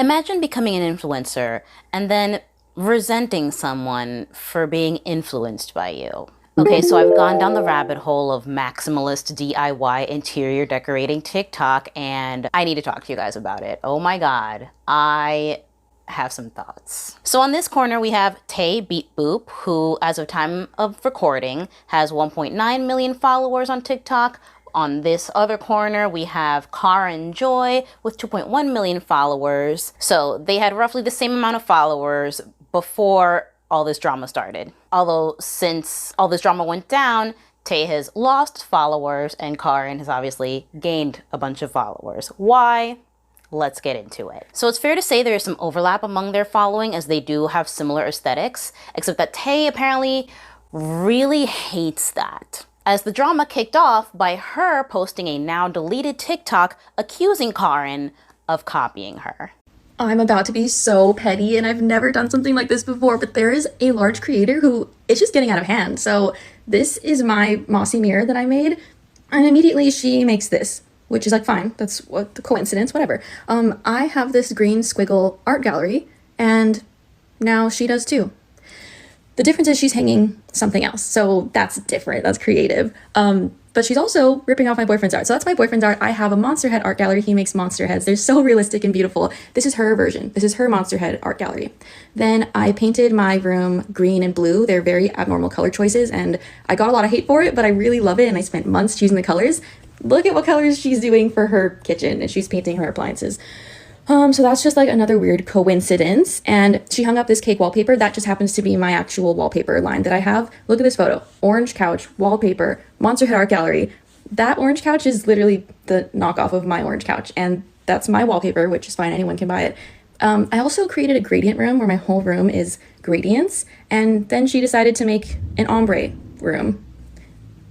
Imagine becoming an influencer and then resenting someone for being influenced by you. Okay, so I've gone down the rabbit hole of maximalist DIY interior decorating TikTok, and I need to talk to you guys about it. Oh my god, I have some thoughts. So on this corner we have TayBeepBoop, who as of time of recording has 1.9 million followers on TikTok. On this other corner, we have KaarinJoy with 2.1 million followers. So they had roughly the same amount of followers before all this drama started. Although since all this drama went down, Tay has lost followers and Kaarin has obviously gained a bunch of followers. Why? Let's get into it. So it's fair to say there is some overlap among their following, as they do have similar aesthetics, except that Tay apparently really hates that, as the drama kicked off by her posting a now deleted TikTok accusing Kaarin of copying her. I'm about to be so petty, and I've never done something like this before, but there is a large creator who is just getting out of hand. So this is my mossy mirror that I made, and immediately she makes this, which is like, fine, that's what the coincidence, whatever. I have this green squiggle art gallery, and now she does too. The difference is she's hanging something else, so that's different, that's creative. But she's also ripping off my boyfriend's art. So that's my boyfriend's art. I have a monster head art gallery. He makes monster heads. They're so realistic and beautiful. This is her version. This is her monster head art gallery. Then I painted my room green and blue. They're very abnormal color choices, and I got a lot of hate for it, but I really love it, and I spent months choosing the colors. Look at what colors she's doing for her kitchen, and she's painting her appliances. So that's just like another weird coincidence. And she hung up this cake wallpaper. That just happens to be my actual wallpaper line that I have. Look at this photo. Orange couch, wallpaper, monster head art gallery. That orange couch is literally the knockoff of my orange couch. And that's my wallpaper, which is fine. Anyone can buy it. I also created a gradient room where my whole room is gradients. And then she decided to make an ombre room.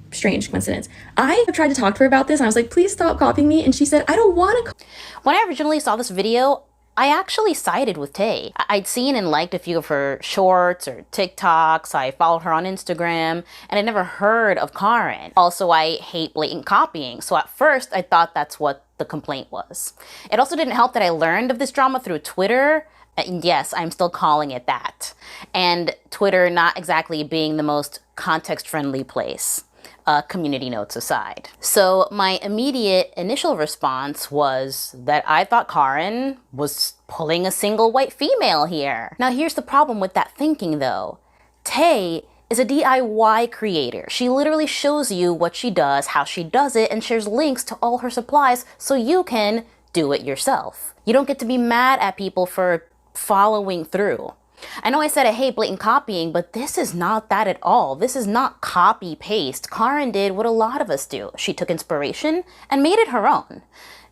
Strange coincidence. I tried to talk to her about this, and I was like, please stop copying me. And she said, I don't want to. When I originally saw this video, I actually sided with Tay. I'd seen and liked a few of her shorts or TikToks. I followed her on Instagram, and I never heard of Kaarin. Also, I hate blatant copying, so at first I thought that's what the complaint was. It also didn't help that I learned of this drama through Twitter. And yes, I'm still calling it that. And Twitter not exactly being the most context-friendly place. Community notes aside. So my immediate initial response was that I thought Kaarin was pulling a single white female here. Now here's the problem with that thinking though. Tay is a DIY creator. She literally shows you what she does, how she does it, and shares links to all her supplies so you can do it yourself. You don't get to be mad at people for following through. I know I said I hate blatant copying, but this is not that at all. This is not copy-paste. Kaarin did what a lot of us do. She took inspiration and made it her own.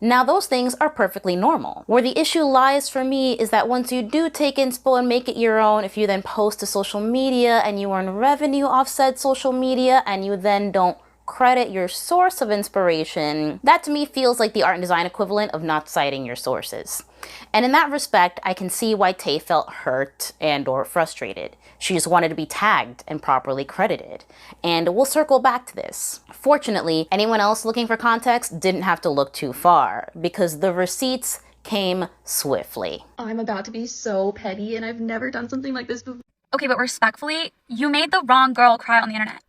Now those things are perfectly normal. Where the issue lies for me is that once you do take inspo and make it your own, if you then post to social media and you earn revenue off said social media and you then don't credit your source of inspiration, that to me feels like the art and design equivalent of not citing your sources. And in that respect, I can see why Tay felt hurt and or frustrated. She just wanted to be tagged and properly credited. And we'll circle back to this. Fortunately, anyone else looking for context didn't have to look too far, because the receipts came swiftly. I'm about to be so petty, and I've never done something like this before. Okay, but respectfully, you made the wrong girl cry on the internet.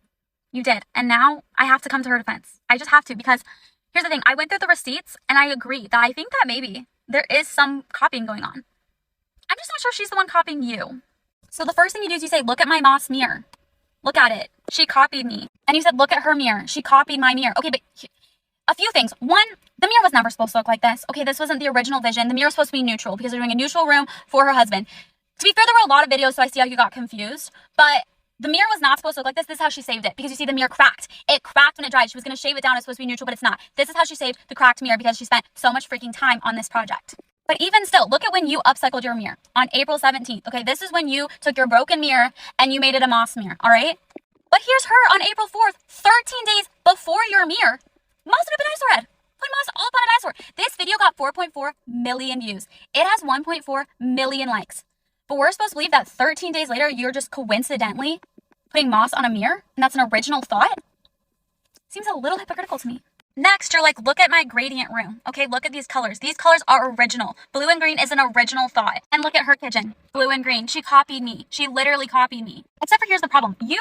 You did. And now I have to come to her defense. I just have to, because here's the thing. I went through the receipts and I agree that I think that maybe there is some copying going on. I'm just not sure she's the one copying you. So the first thing you do is you say, look at my moss mirror. Look at it. She copied me. And you said, look at her mirror. She copied my mirror. Okay, but a few things. One, the mirror was never supposed to look like this. Okay, this wasn't the original vision. The mirror was supposed to be neutral because they're doing a neutral room for her husband. To be fair, there were a lot of videos, so I see how you got confused. But the mirror was not supposed to look like this. This is how she saved it, because you see the mirror cracked. It cracked when it dried. She was going to shave it down. It's supposed to be neutral, but it's not. This is how she saved the cracked mirror, because she spent so much freaking time on this project. But even still, look at when you upcycled your mirror on April 17th. Okay, this is when you took your broken mirror and you made it a moss mirror, all right? But here's her on April 4th, 13 days before your mirror. Moss it up in dinosaur head. Put moss all up on a dinosaur. This video got 4.4 million views. It has 1.4 million likes. But we're supposed to believe that 13 days later, you're just coincidentally putting moss on a mirror, and that's an original thought? Seems a little hypocritical to me. Next, you're like, look at my gradient room. Okay, look at these colors. These colors are original. Blue and green is an original thought. And look at her kitchen. Blue and green. She copied me. She literally copied me. Except for here's the problem. You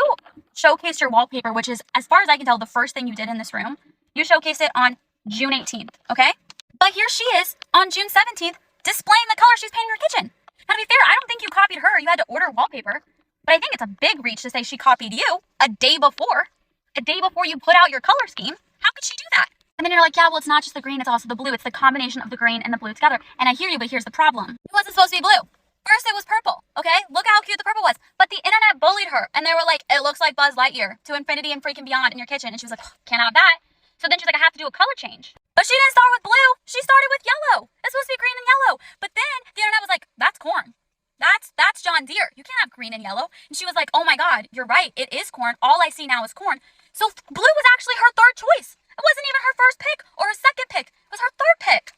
showcased your wallpaper, which is, as far as I can tell, the first thing you did in this room. You showcased it on June 18th, okay? But here she is on June 17th displaying the color she's painting her kitchen. Now, to be fair, I don't think you copied her. You had to order wallpaper. But I think it's a big reach to say she copied you a day before you put out your color scheme. How could she do that? And then you're like, yeah, well, it's not just the green, it's also the blue. It's the combination of the green and the blue together. And I hear you, but here's the problem. It wasn't supposed to be blue. First, it was purple, okay? Look how cute the purple was. But the internet bullied her, and they were like, it looks like Buzz Lightyear to infinity and freaking beyond in your kitchen. And she was like, can't have that. So then she's like, I have to do a color change. But she didn't start with blue. She started with yellow. It's supposed to be green and yellow. But then the internet was like, that's corn. That's John Deere. You can't have green and yellow. And she was like, oh my God, you're right. It is corn. All I see now is corn. So blue was actually her third choice. It wasn't even her first pick or her second pick. It was her third pick.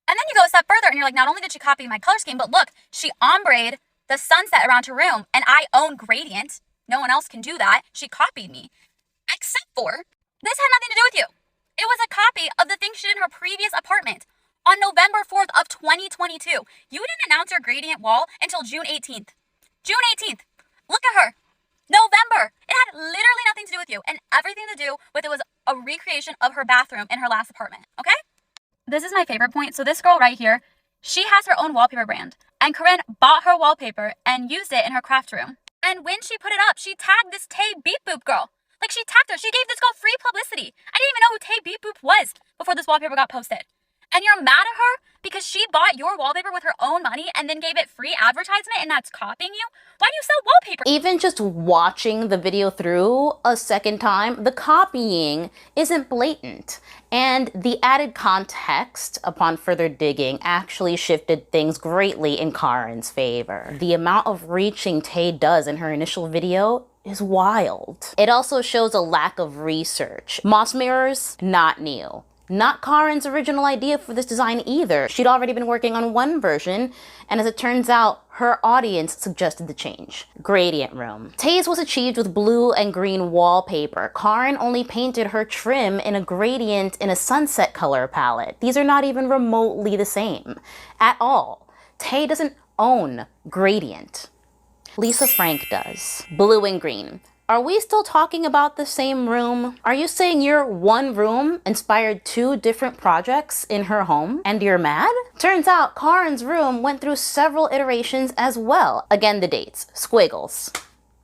And then you go a step further and you're like, not only did she copy my color scheme, but look, she ombre'd the sunset around her room, and I own gradient. No one else can do that. She copied me. Except for, this had nothing to do with you. It was a copy of the thing she did in her previous apartment on November 4th of 2022. You didn't announce your gradient wall until June 18th. June 18th. Look at her. November. It had literally nothing to do with you and everything to do with it was a recreation of her bathroom in her last apartment. Okay? This is my favorite point. So this girl right here, she has her own wallpaper brand. And Kaarin bought her wallpaper and used it in her craft room. And when she put it up, she tagged this TayBeepBoop girl. Like, she tagged her. She gave this girl free publicity. I didn't even know who TayBeepBoop was before this wallpaper got posted. And you're mad at her because she bought your wallpaper with her own money and then gave it free advertisement and that's copying you? Why do you sell wallpaper? Even just watching the video through a second time, the copying isn't blatant. And the added context upon further digging actually shifted things greatly in Kaarin's favor. The amount of reaching Tay does in her initial video is wild. It also shows a lack of research. Moss mirrors, not new. Not Kaarin's original idea for this design either. She'd already been working on one version, and as it turns out, her audience suggested the change. Gradient room. Tay's was achieved with blue and green wallpaper. Kaarin only painted her trim in a gradient in a sunset color palette. These are not even remotely the same at all. Tay doesn't own gradient. Lisa Frank does. Blue and green. Are we still talking about the same room? Are you saying your one room inspired two different projects in her home and you're mad? Turns out Kaarin's room went through several iterations as well. Again, the dates. Squiggles.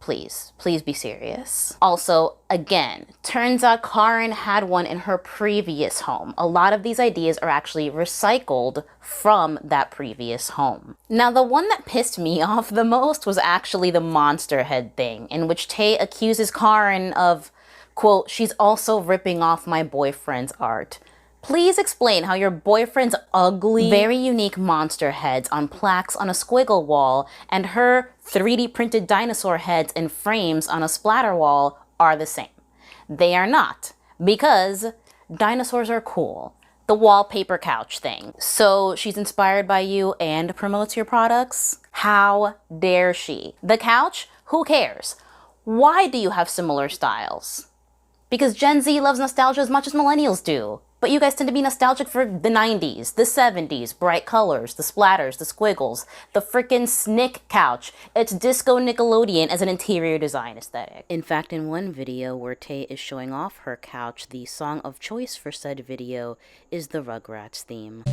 Please be serious. Also, again, turns out Kaarin had one in her previous home. A lot of these ideas are actually recycled from that previous home. Now, the one that pissed me off the most was actually the monster head thing, in which Tay accuses Kaarin of, quote, she's also ripping off my boyfriend's art. Please explain how your boyfriend's ugly, very unique monster heads on plaques on a squiggle wall and her 3D printed dinosaur heads in frames on a splatter wall are the same. They are not, because dinosaurs are cool. The wallpaper couch thing. So she's inspired by you and promotes your products? How dare she? The couch? Who cares? Why do you have similar styles? Because Gen Z loves nostalgia as much as millennials do. But you guys tend to be nostalgic for the 90s, the 70s, bright colors, the splatters, the squiggles, the frickin' Snick couch. It's disco Nickelodeon as an interior design aesthetic. In fact, in one video where Tay is showing off her couch, the song of choice for said video is the Rugrats theme.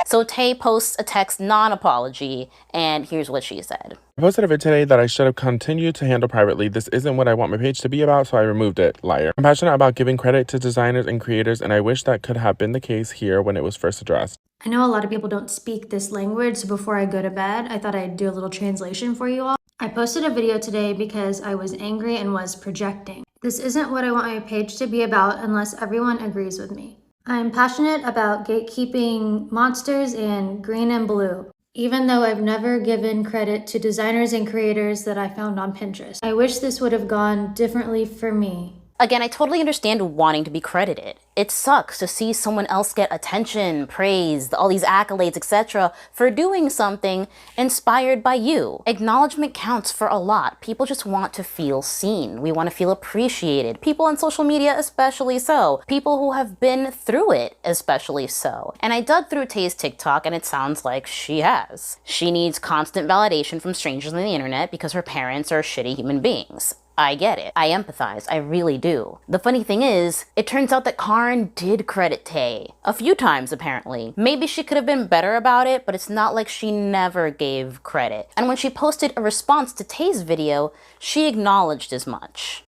So Tay posts a text non-apology, and here's what she said. I posted a vid today that I should have continued to handle privately. This isn't what I want my page to be about, so I removed it. Liar. I'm passionate about giving credit to designers and creators, and I wish that could have been the case here when it was first addressed. I know a lot of people don't speak this language, so before I go to bed, I thought I'd do a little translation for you all. I posted a video today because I was angry and was projecting. This isn't what I want my page to be about unless everyone agrees with me. I'm passionate about gatekeeping monsters and green and blue, even though I've never given credit to designers and creators that I found on Pinterest. I wish this would have gone differently for me. Again, I totally understand wanting to be credited. It sucks to see someone else get attention, praise, all these accolades, etc. for doing something inspired by you. Acknowledgement counts for a lot. People just want to feel seen. We want to feel appreciated. People on social media especially so. People who have been through it especially so. And I dug through Tay's TikTok and it sounds like she has. She needs constant validation from strangers on the internet because her parents are shitty human beings. I get it. I empathize. I really do. The funny thing is, it turns out that Kaarin did credit Tay. A few times, apparently. Maybe she could have been better about it, but it's not like she never gave credit. And when she posted a response to Tay's video, she acknowledged as much.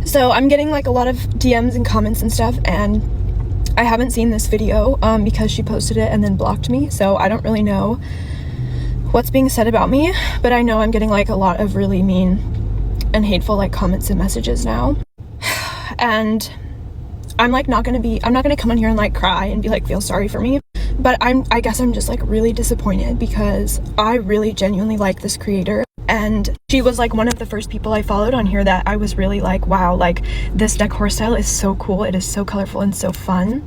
So I'm getting like a lot of DMs and comments and stuff, and I haven't seen this video because she posted it and then blocked me, so I don't really know what's being said about me, but I know I'm getting like a lot of really mean and hateful like comments and messages now. And I'm like I'm not gonna come on here and like cry and be like feel sorry for me, but I guess I'm just like really disappointed because I really genuinely like this creator, and she was like one of the first people I followed on here that I was really like, wow, like this decor style is so cool, it is so colorful and so fun,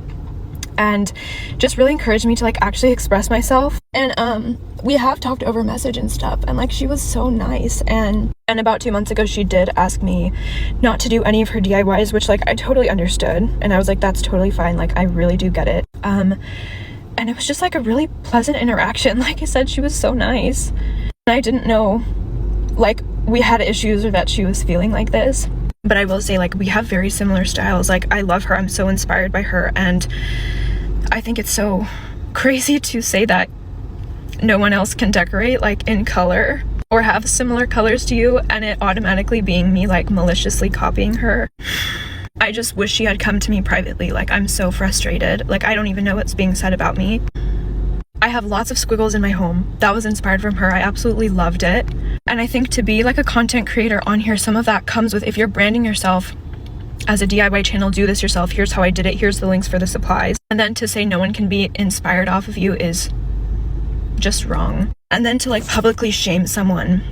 and just really encouraged me to like actually express myself. And we have talked over message and stuff, and like she was so nice, and about 2 months ago she did ask me not to do any of her DIYs, which like I totally understood, and I was like, that's totally fine, like I really do get it. And it was just like a really pleasant interaction. Like I said, she was so nice, and I didn't know like we had issues or that she was feeling like this, but I will say like we have very similar styles. Like I love her, I'm so inspired by her, and I think it's so crazy to say that no one else can decorate like in color or have similar colors to you, and it automatically being me like maliciously copying her. I just wish she had come to me privately. Like I'm so frustrated. Like I don't even know what's being said about me. I have lots of squiggles in my home. That was inspired from her. I absolutely loved it. And I think to be like a content creator on here, some of that comes with, if you're branding yourself as a DIY channel, do this yourself, here's how I did it, here's the links for the supplies. And then to say no one can be inspired off of you is just wrong. And then to like publicly shame someone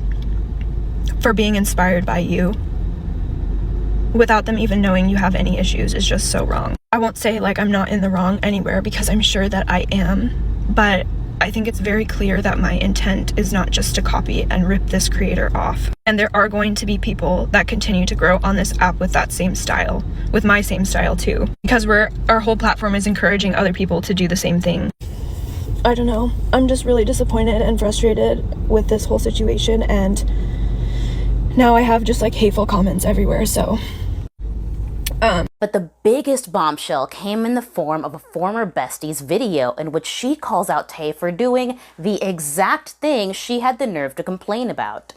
for being inspired by you without them even knowing you have any issues is just so wrong. I won't say like I'm not in the wrong anywhere, because I'm sure that I am, but I think it's very clear that my intent is not just to copy and rip this creator off. And there are going to be people that continue to grow on this app with that same style, with my same style too, because our whole platform is encouraging other people to do the same thing. I don't know. I'm just really disappointed and frustrated with this whole situation, and now I have just like hateful comments everywhere, so. But the biggest bombshell came in the form of a former bestie's video in which she calls out Tay for doing the exact thing she had the nerve to complain about,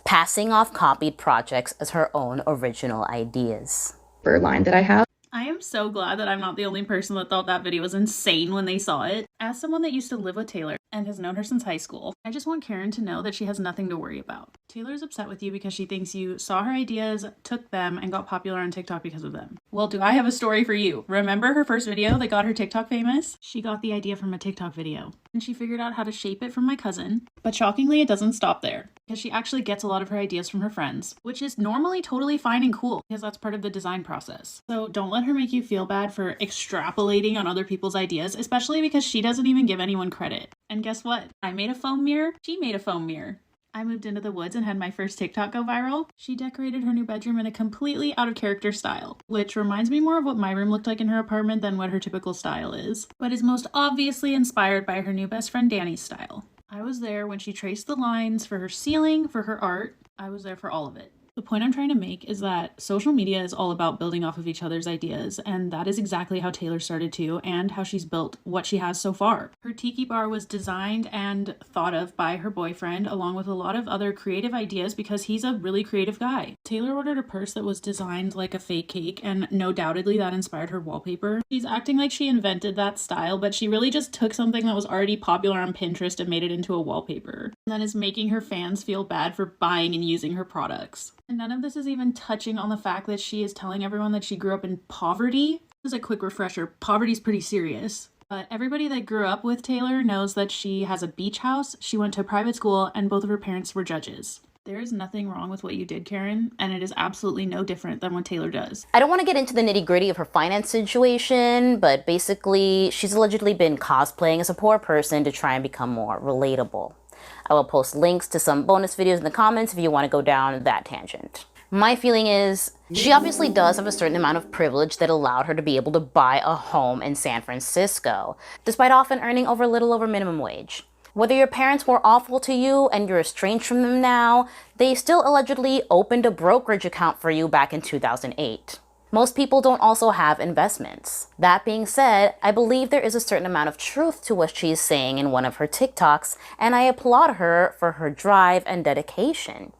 passing off copied projects as her own original ideas. Line that I have. I am so glad that I'm not the only person that thought that video was insane when they saw it. As someone that used to live with Taylor and has known her since high school, I just want Kaarin to know that she has nothing to worry about. Taylor is upset with you because she thinks you saw her ideas, took them, and got popular on TikTok because of them. Well, do I have a story for you? Remember her first video that got her TikTok famous? She got the idea from a TikTok video, and she figured out how to shape it from my cousin. But shockingly, it doesn't stop there, because she actually gets a lot of her ideas from her friends, which is normally totally fine and cool, because that's part of the design process. So don't let her make you feel bad for extrapolating on other people's ideas, especially because she doesn't even give anyone credit. And guess what? I made a foam mirror. She made a foam mirror. I moved into the woods and had my first TikTok go viral. She decorated her new bedroom in a completely out of character style, which reminds me more of what my room looked like in her apartment than what her typical style is, but is most obviously inspired by her new best friend Dani's style. I was there when she traced the lines for her ceiling, for her art. I was there for all of it. The point I'm trying to make is that social media is all about building off of each other's ideas, and that is exactly how Taylor started too, and how she's built what she has so far. Her tiki bar was designed and thought of by her boyfriend, along with a lot of other creative ideas, because he's a really creative guy. Taylor ordered a purse that was designed like a fake cake, and no doubtedly that inspired her wallpaper. She's acting like she invented that style, but she really just took something that was already popular on Pinterest and made it into a wallpaper, and that is making her fans feel bad for buying and using her products. And none of this is even touching on the fact that she is telling everyone that she grew up in poverty. As a quick refresher, poverty's pretty serious. But everybody that grew up with Taylor knows that she has a beach house, she went to a private school, and both of her parents were judges. There is nothing wrong with what you did, Kaarin, and it is absolutely no different than what Taylor does. I don't want to get into the nitty-gritty of her finance situation, but basically, she's allegedly been cosplaying as a poor person to try and become more relatable. I will post links to some bonus videos in the comments if you want to go down that tangent. My feeling is, she obviously does have a certain amount of privilege that allowed her to be able to buy a home in San Francisco, despite often earning a little over minimum wage. Whether your parents were awful to you and you're estranged from them now, they still allegedly opened a brokerage account for you back in 2008. Most people don't also have investments. That being said, I believe there is a certain amount of truth to what she's saying in one of her TikToks, and I applaud her for her drive and dedication.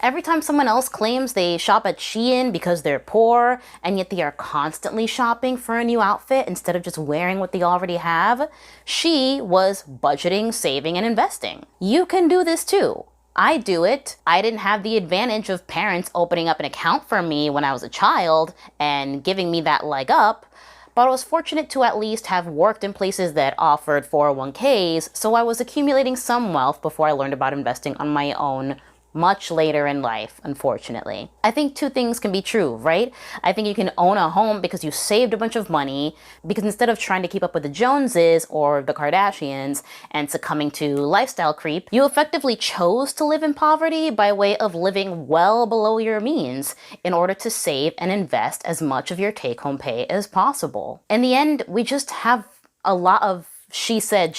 Every time someone else claims they shop at Shein because they're poor, and yet they are constantly shopping for a new outfit instead of just wearing what they already have, she was budgeting, saving, and investing. You can do this too. I do it. I didn't have the advantage of parents opening up an account for me when I was a child and giving me that leg up, but I was fortunate to at least have worked in places that offered 401ks, so I was accumulating some wealth before I learned about investing on my own much later in life, unfortunately. I think two things can be true, right? I think you can own a home because you saved a bunch of money, because instead of trying to keep up with the Joneses or the Kardashians and succumbing to lifestyle creep, you effectively chose to live in poverty by way of living well below your means in order to save and invest as much of your take-home pay as possible. In the end, we just have a lot of she said,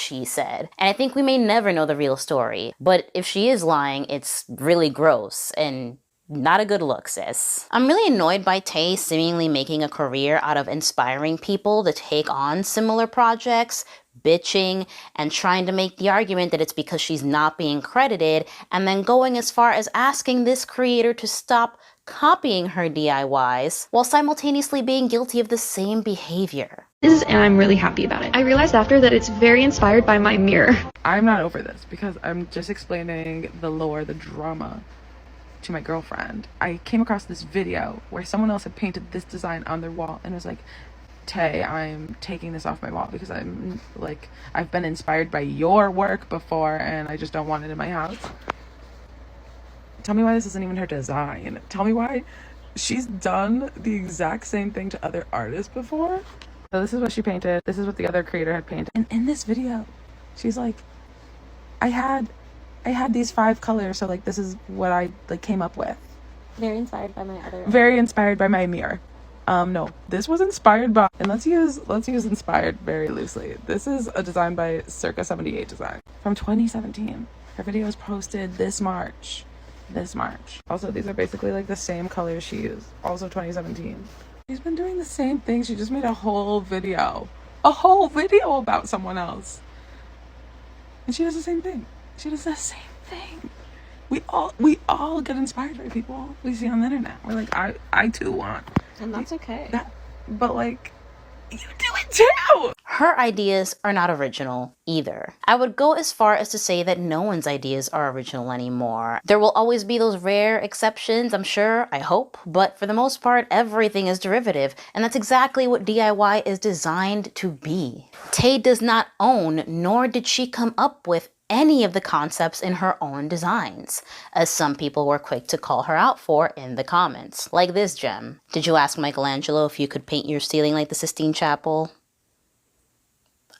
and I think we may never know the real story, but if she is lying, it's really gross and not a good look, sis. I'm really annoyed by Tay seemingly making a career out of inspiring people to take on similar projects, bitching, and trying to make the argument that it's because she's not being credited, and then going as far as asking this creator to stop copying her DIYs while simultaneously being guilty of the same behavior. And I'm really happy about it. I realized after that it's very inspired by my mirror. I'm not over this because I'm just explaining the lore, the drama to my girlfriend. I came across this video where someone else had painted this design on their wall and was like, Tay, I'm taking this off my wall because I've been inspired by your work before and I just don't want it in my house. Tell me why this isn't even her design. Tell me why she's done the exact same thing to other artists before. So this is what she painted. This is what the other creator had painted. And in this video, she's like, I had these 5 colors, so this is what I came up with. Very inspired by my mirror. No, this was inspired by, and let's use inspired very loosely. This is a design by Circa 78 Design from 2017. Her video was posted this March. Also, these are basically the same colors she used. Also 2017. She's been doing the same thing. She just made a whole video about someone else. And she does the same thing. We all get inspired by people we see on the internet. We're like, I too want. And that's okay. But you do it too! Her ideas are not original either. I would go as far as to say that no one's ideas are original anymore. There will always be those rare exceptions, I'm sure, I hope, but for the most part, everything is derivative, and that's exactly what DIY is designed to be. Tay does not own, nor did she come up with any of the concepts in her own designs, as some people were quick to call her out for in the comments. Like this gem. Did you ask Michelangelo if you could paint your ceiling like the Sistine Chapel?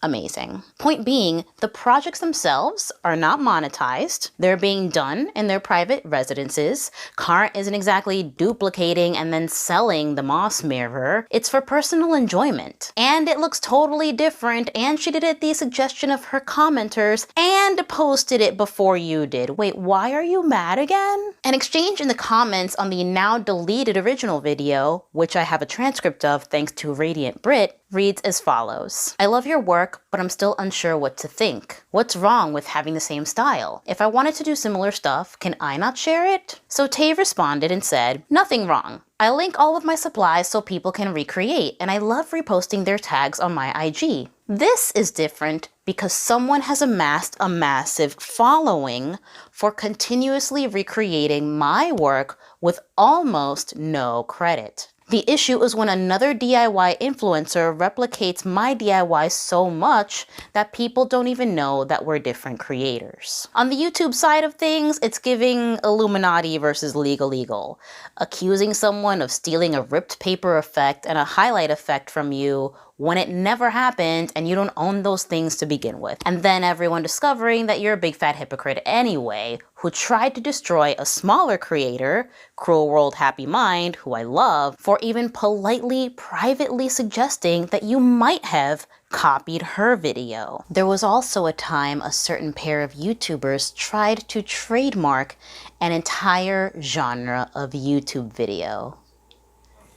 Amazing. Point being, the projects themselves are not monetized. They're being done in their private residences. Kaarin isn't exactly duplicating and then selling the moss mirror. It's for personal enjoyment. And it looks totally different, and she did it at the suggestion of her commenters and posted it before you did. Wait, why are you mad again? An exchange in the comments on the now deleted original video, which I have a transcript of thanks to Radiant Brit, reads as follows. I love your work, but I'm still unsure what to think. What's wrong with having the same style? If I wanted to do similar stuff, can I not share it? So Tay responded and said, nothing wrong. I link all of my supplies so people can recreate, and I love reposting their tags on my IG. This is different because someone has amassed a massive following for continuously recreating my work with almost no credit. The issue is when another DIY influencer replicates my DIY so much that people don't even know that we're different creators. On the YouTube side of things, it's giving Illuminati versus legal, accusing someone of stealing a ripped paper effect and a highlight effect from you when it never happened and you don't own those things to begin with. And then everyone discovering that you're a big fat hypocrite anyway, who tried to destroy a smaller creator, Cruel World Happy Mind, who I love, for even politely, privately suggesting that you might have copied her video. There was also a time a certain pair of YouTubers tried to trademark an entire genre of YouTube video.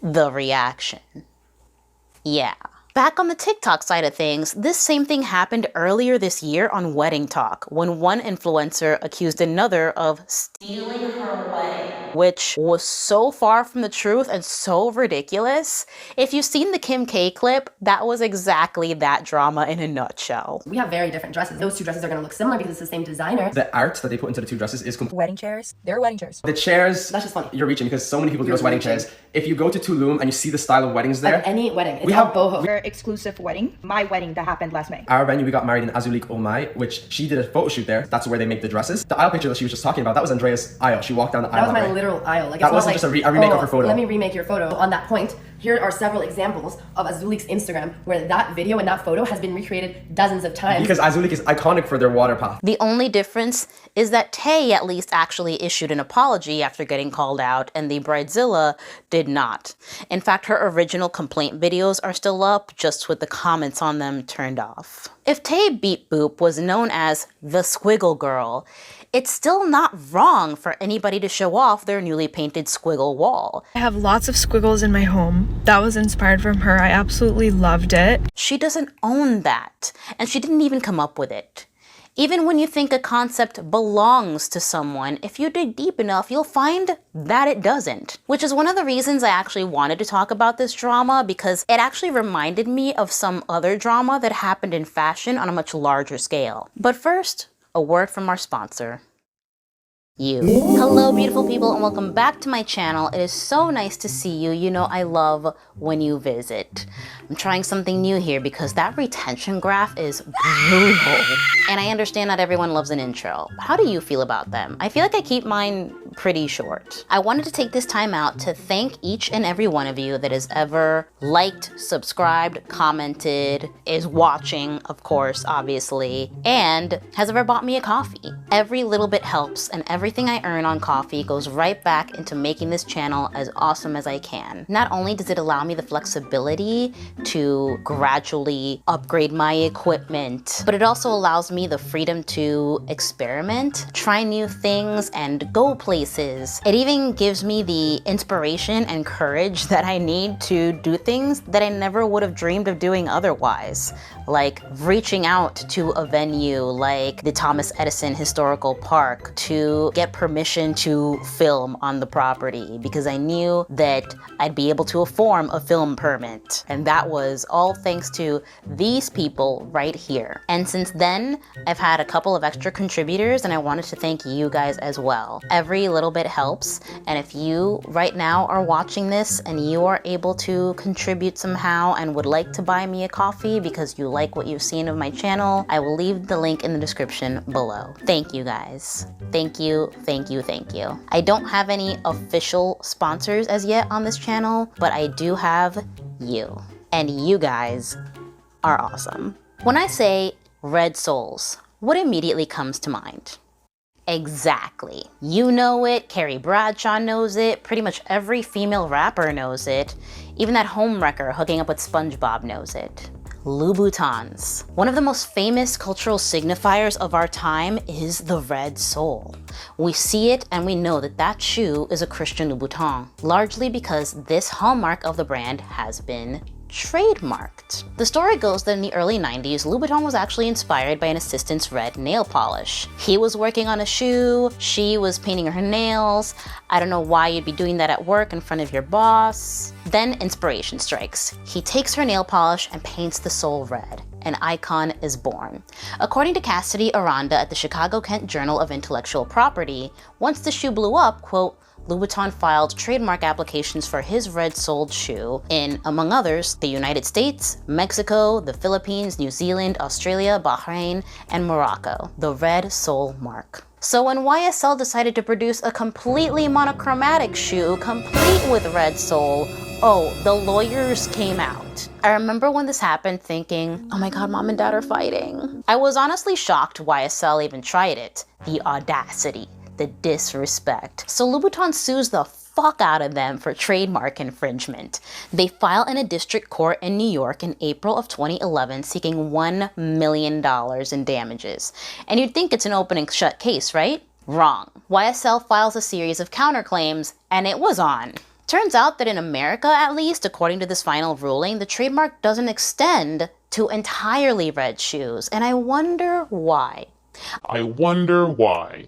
The reaction. Yeah. Back on the TikTok side of things, this same thing happened earlier this year on Wedding Talk, when one influencer accused another of stealing her wedding, which was so far from the truth and so ridiculous. If you've seen the Kim K clip, that was exactly that drama in a nutshell. We have very different dresses. Those two dresses are going to look similar because it's the same designer. The art that they put into the two dresses is Wedding chairs. They're wedding chairs. The chairs, That's just funny. you're reaching because so many people do those wedding chairs. If you go to Tulum and you see the style of weddings there, At any wedding, it's we all have boho. Her exclusive wedding, my wedding that happened last May. our venue, we got married in Azulik Omai, which she did a photo shoot there. That's where they make the dresses. The aisle picture that she was just talking about, that was Andrea's aisle. She walked down the aisle. That was my way. literal aisle. Like, That it's not wasn't like, just a remake of her photo. Let me remake your photo. On that point, here are several examples of Azulik's Instagram where that video and that photo has been recreated dozens of times. Because Azulik is iconic for their water path. The only difference is that Tay at least actually issued an apology after getting called out, and the Bridezilla did not. In fact, her original complaint videos are still up, just with the comments on them turned off. If TayBeepBoop was known as the Squiggle Girl, it's still not wrong for anybody to show off their newly painted squiggle wall. I have lots of squiggles in my home. That was inspired from her. I absolutely loved it. She doesn't own that, and she didn't even come up with it. Even when you think a concept belongs to someone, if you dig deep enough, you'll find that it doesn't. Which is one of the reasons I actually wanted to talk about this drama, because it actually reminded me of some other drama that happened in fashion on a much larger scale. But first, a word from our sponsor. You. Hello beautiful people and welcome back to my channel. It is so nice to see you. You know I love when you visit. I'm trying something new here because that retention graph is brutal. And I understand not everyone loves an intro. How do you feel about them? I feel like I keep mine pretty short. I wanted to take this time out to thank each and every one of you that has ever liked, subscribed, commented, is watching, of course, obviously, and has ever bought me a coffee. Every little bit helps, and everything I earn on coffee goes right back into making this channel as awesome as I can. Not only does it allow me the flexibility to gradually upgrade my equipment, but it also allows me the freedom to experiment, try new things, and go places. It even gives me the inspiration and courage that I need to do things that I never would have dreamed of doing otherwise. Like reaching out to a venue like the Thomas Edison Historical Park to get permission to film on the property because I knew that I'd be able to form a film permit. And that was all thanks to these people right here. And since then, I've had a couple of extra contributors and I wanted to thank you guys as well. Every little bit helps. And if you right now are watching this and you are able to contribute somehow and would like to buy me a coffee because you like what you've seen of my channel, I will leave the link in the description below. Thank you guys. Thank you, thank you, thank you. I don't have any official sponsors as yet on this channel, but I do have you. And you guys are awesome. When I say Red Soles, what immediately comes to mind? Exactly. You know it, Carrie Bradshaw knows it, pretty much every female rapper knows it, even that homewrecker hooking up with SpongeBob knows it. Louboutins. One of the most famous cultural signifiers of our time is the red sole. We see it and we know that that shoe is a Christian Louboutin, largely because this hallmark of the brand has been trademarked. The story goes that in the early 90s, Louboutin was actually inspired by an assistant's red nail polish. He was working on a shoe, she was painting her nails. I don't know why you'd be doing that at work in front of your boss. Then inspiration strikes. He takes her nail polish and paints the sole red. An icon is born. According to Cassidy Aranda at the Chicago-Kent Journal of Intellectual Property, once the shoe blew up, quote, Louboutin filed trademark applications for his Red Sole shoe in, among others, the United States, Mexico, the Philippines, New Zealand, Australia, Bahrain, and Morocco. The Red Sole mark. So when YSL decided to produce a completely monochromatic shoe complete with red sole, oh, the lawyers came out. I remember when this happened thinking, oh my god, mom and dad are fighting. I was honestly shocked YSL even tried it. The audacity, the disrespect. So Louboutin sues the fuck out of them for trademark infringement. They file in a district court in New York in April of 2011 seeking $1 million in damages. And you'd think it's an open and shut case, right? Wrong. YSL files a series of counterclaims, and it was on. Turns out that in America, at least, according to this final ruling, the trademark doesn't extend to entirely red shoes, and I wonder why. I wonder why.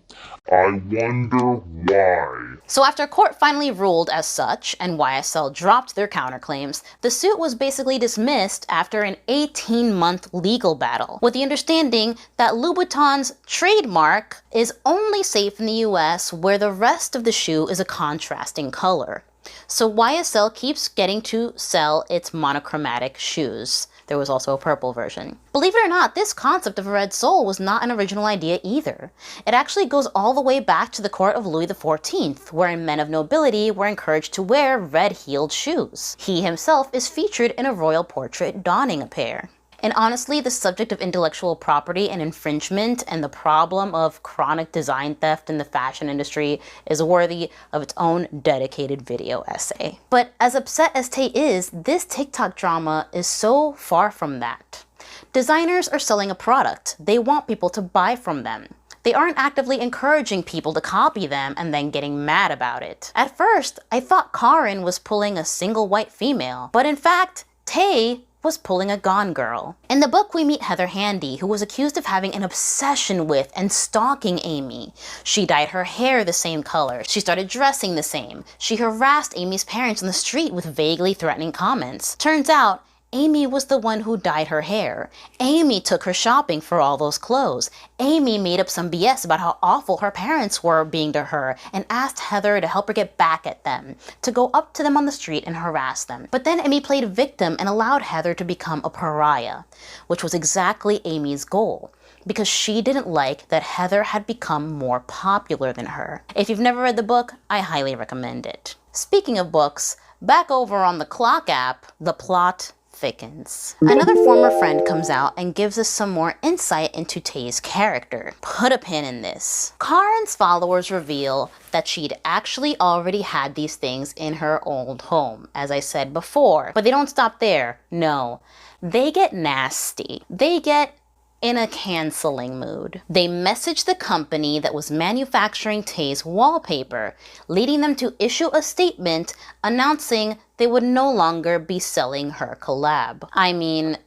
So after court finally ruled as such, and YSL dropped their counterclaims, the suit was basically dismissed after an 18-month legal battle, with the understanding that Louboutin's trademark is only safe in the US where the rest of the shoe is a contrasting color. So YSL keeps getting to sell its monochromatic shoes. There was also a purple version. Believe it or not, this concept of a red sole was not an original idea either. It actually goes all the way back to the court of Louis XIV, wherein men of nobility were encouraged to wear red-heeled shoes. He himself is featured in a royal portrait donning a pair. And honestly, the subject of intellectual property and infringement and the problem of chronic design theft in the fashion industry is worthy of its own dedicated video essay. But as upset as Tay is, this TikTok drama is so far from that. Designers are selling a product. They want people to buy from them. They aren't actively encouraging people to copy them and then getting mad about it. At first, I thought Kaarin was pulling a single white female, but in fact, Tay was pulling a Gone Girl. In the book, we meet Heather Handy, who was accused of having an obsession with and stalking Amy. She dyed her hair the same color. She started dressing the same. She harassed Amy's parents on the street with vaguely threatening comments. Turns out, Amy was the one who dyed her hair. Amy took her shopping for all those clothes. Amy made up some BS about how awful her parents were being to her and asked Heather to help her get back at them, to go up to them on the street and harass them. But then Amy played victim and allowed Heather to become a pariah, which was exactly Amy's goal, because she didn't like that Heather had become more popular than her. If you've never read the book, I highly recommend it. Speaking of books, back over on the Clock app, the plot thickens. Another former friend comes out and gives us some more insight into Tay's character. Put a pin in this. Kaarin's followers reveal that she'd actually already had these things in her old home, as I said before. But they don't stop there. No. They get nasty. They get in a canceling mood. They messaged the company that was manufacturing Tay's wallpaper, leading them to issue a statement announcing they would no longer be selling her collab. I mean,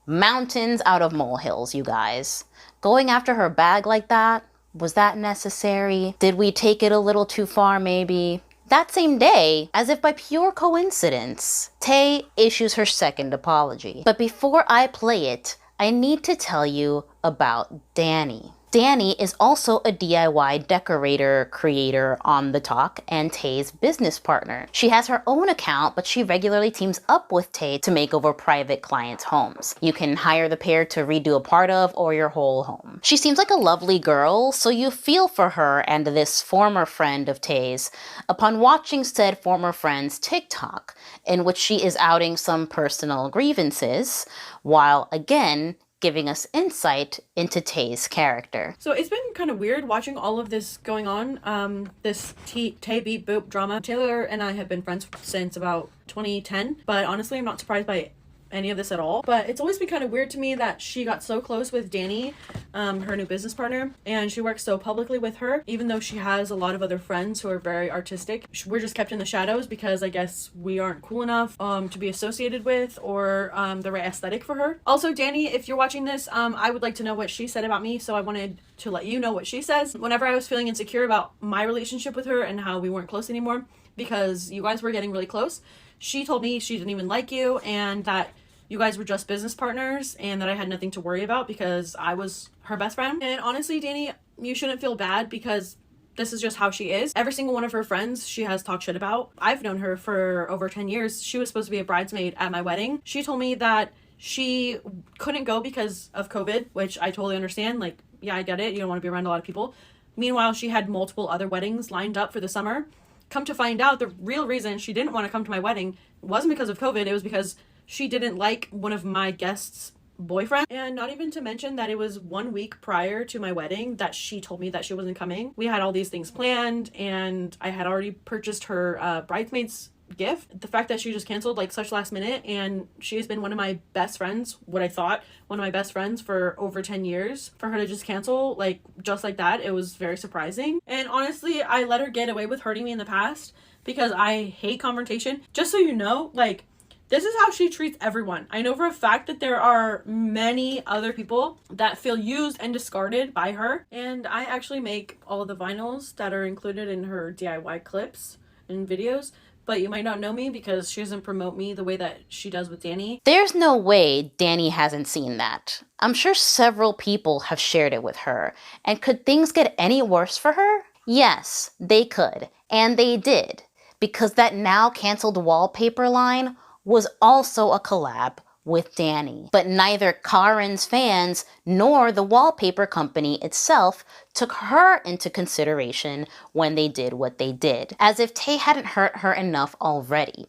mountains out of molehills, you guys. Going after her bag like that, was that necessary? Did we take it a little too far, maybe? That same day, as if by pure coincidence, Tay issues her second apology. But before I play it, I need to tell you about Dani. Dani is also a DIY decorator creator on the Talk and Tay's business partner. She has her own account, but she regularly teams up with Tay to make over private clients' homes. You can hire the pair to redo a part of or your whole home. She seems like a lovely girl, so you feel for her and this former friend of Tay's upon watching said former friend's TikTok, in which she is outing some personal grievances, while again giving us insight into Tay's character. So it's been kind of weird watching all of this going on, this TayBeepBoop drama. Taylor and I have been friends since about 2010, but honestly I'm not surprised by any of this at all. But it's always been kind of weird to me that she got so close with Dani, her new business partner, and she works so publicly with her, even though she has a lot of other friends who are very artistic. We're just kept in the shadows because I guess we aren't cool enough to be associated with, or the right aesthetic for her. Also, Dani, if you're watching this, I would like to know what she said about me, so I wanted to let you know what she says. Whenever I was feeling insecure about my relationship with her and how we weren't close anymore because you guys were getting really close, she told me she didn't even like you and that you guys were just business partners and that I had nothing to worry about because I was her best friend. And honestly, Dani, you shouldn't feel bad because this is just how she is. Every single one of her friends she has talked shit about. I've known her for over 10 years. She was supposed to be a bridesmaid at my wedding. She told me that she couldn't go because of COVID, which I totally understand. Like, yeah, I get it. You don't want to be around a lot of people. Meanwhile, she had multiple other weddings lined up for the summer. Come to find out, the real reason she didn't want to come to my wedding wasn't because of COVID. It was because she didn't like one of my guests' boyfriend. And not even to mention that it was 1 week prior to my wedding that she told me that she wasn't coming. We had all these things planned and I had already purchased her bridesmaid's gift. The fact that she just canceled like such last minute, and she has been one of my best friends, what I thought one of my best friends for over 10 years, for her to just cancel like just like that, it was very surprising. And honestly, I let her get away with hurting me in the past because I hate confrontation. Just so you know, like, this is how she treats everyone. I know for a fact that there are many other people that feel used and discarded by her. And I actually make all of the vinyls that are included in her DIY clips and videos. But you might not know me because she doesn't promote me the way that she does with Dani. There's no way Dani hasn't seen that. I'm sure several people have shared it with her. And could things get any worse for her? Yes, they could. And they did. Because that now canceled wallpaper line was also a collab with Dani. But neither Kaarin's fans nor the wallpaper company itself took her into consideration when they did what they did, as if Tay hadn't hurt her enough already.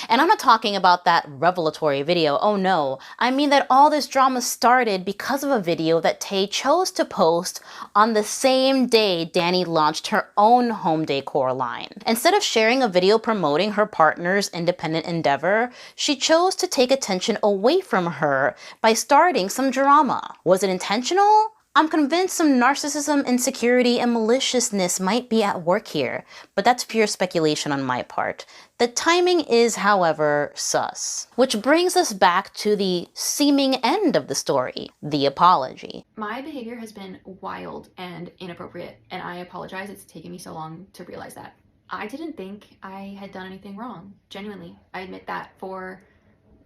And I'm not talking about that revelatory video, oh no. I mean that all this drama started because of a video that Tay chose to post on the same day Dani launched her own home decor line. Instead of sharing a video promoting her partner's independent endeavor, she chose to take attention away from her by starting some drama. Was it intentional? I'm convinced some narcissism, insecurity, and maliciousness might be at work here, but that's pure speculation on my part. The timing is, however, sus. Which brings us back to the seeming end of the story, the apology. My behavior has been wild and inappropriate, and I apologize. It's taken me so long to realize that. I didn't think I had done anything wrong. Genuinely, I admit that for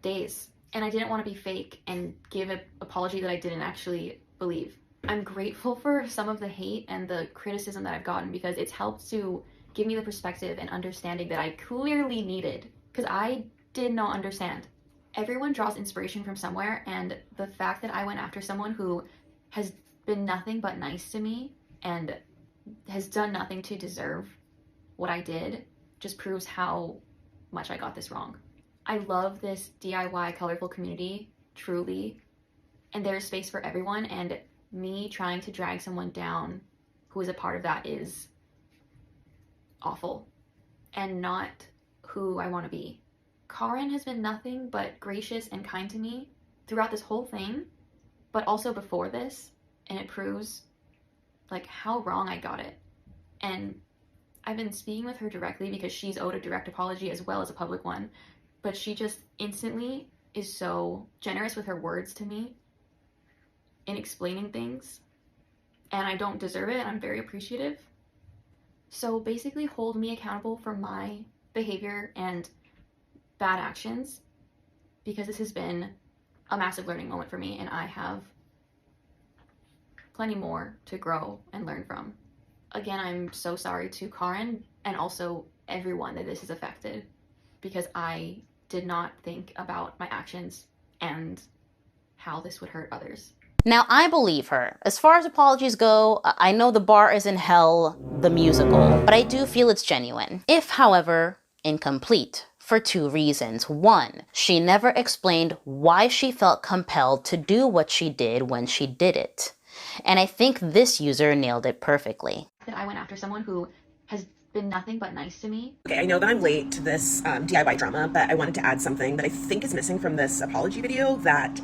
days. And I didn't want to be fake and give an apology that I didn't actually believe. I'm grateful for some of the hate and the criticism that I've gotten because it's helped to give me the perspective and understanding that I clearly needed, because I did not understand. Everyone draws inspiration from somewhere, and the fact that I went after someone who has been nothing but nice to me and has done nothing to deserve what I did just proves how much I got this wrong. I love this DIY colorful community, truly, and there's space for everyone, and me trying to drag someone down who is a part of that is awful and not who I want to be. Kaarin has been nothing but gracious and kind to me throughout this whole thing, but also before this, and it proves like how wrong I got it. And I've been speaking with her directly because she's owed a direct apology as well as a public one, but she just instantly is so generous with her words to me in explaining things, and I don't deserve it, and I'm very appreciative. So basically hold me accountable for my behavior and bad actions, because this has been a massive learning moment for me, and I have plenty more to grow and learn from. Again, I'm so sorry to Kaarin and also everyone that this has affected, because I did not think about my actions and how this would hurt others. Now, I believe her. As far as apologies go, I know The Bar is in Hell, the musical, but I do feel it's genuine. If, however, incomplete, for two reasons. One, she never explained why she felt compelled to do what she did when she did it. And I think this user nailed it perfectly. That I went after someone who has been nothing but nice to me. Okay, I know that I'm late to this DIY drama, but I wanted to add something that I think is missing from this apology video that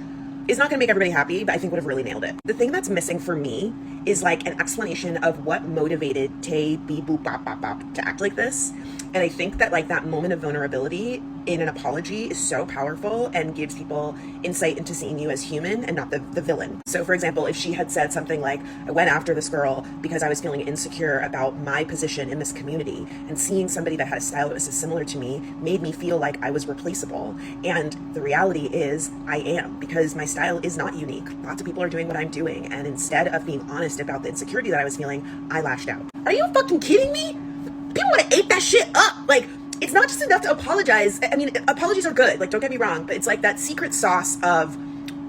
is not going to make everybody happy, but I think would have really nailed it. The thing that's missing for me is like an explanation of what motivated TayBeepBoop to act like this. And I think that like that moment of vulnerability in an apology is so powerful and gives people insight into seeing you as human and not the villain. So for example, if she had said something like, I went after this girl because I was feeling insecure about my position in this community, and seeing somebody that had a style that was similar to me made me feel like I was replaceable. And the reality is I am, because my style is not unique. Lots of people are doing what I'm doing, and instead of being honest about the insecurity that I was feeling, I lashed out. Are you fucking kidding me? People would have ate that shit up. Like, it's not just enough to apologize. I mean, apologies are good, like, don't get me wrong, but it's like that secret sauce of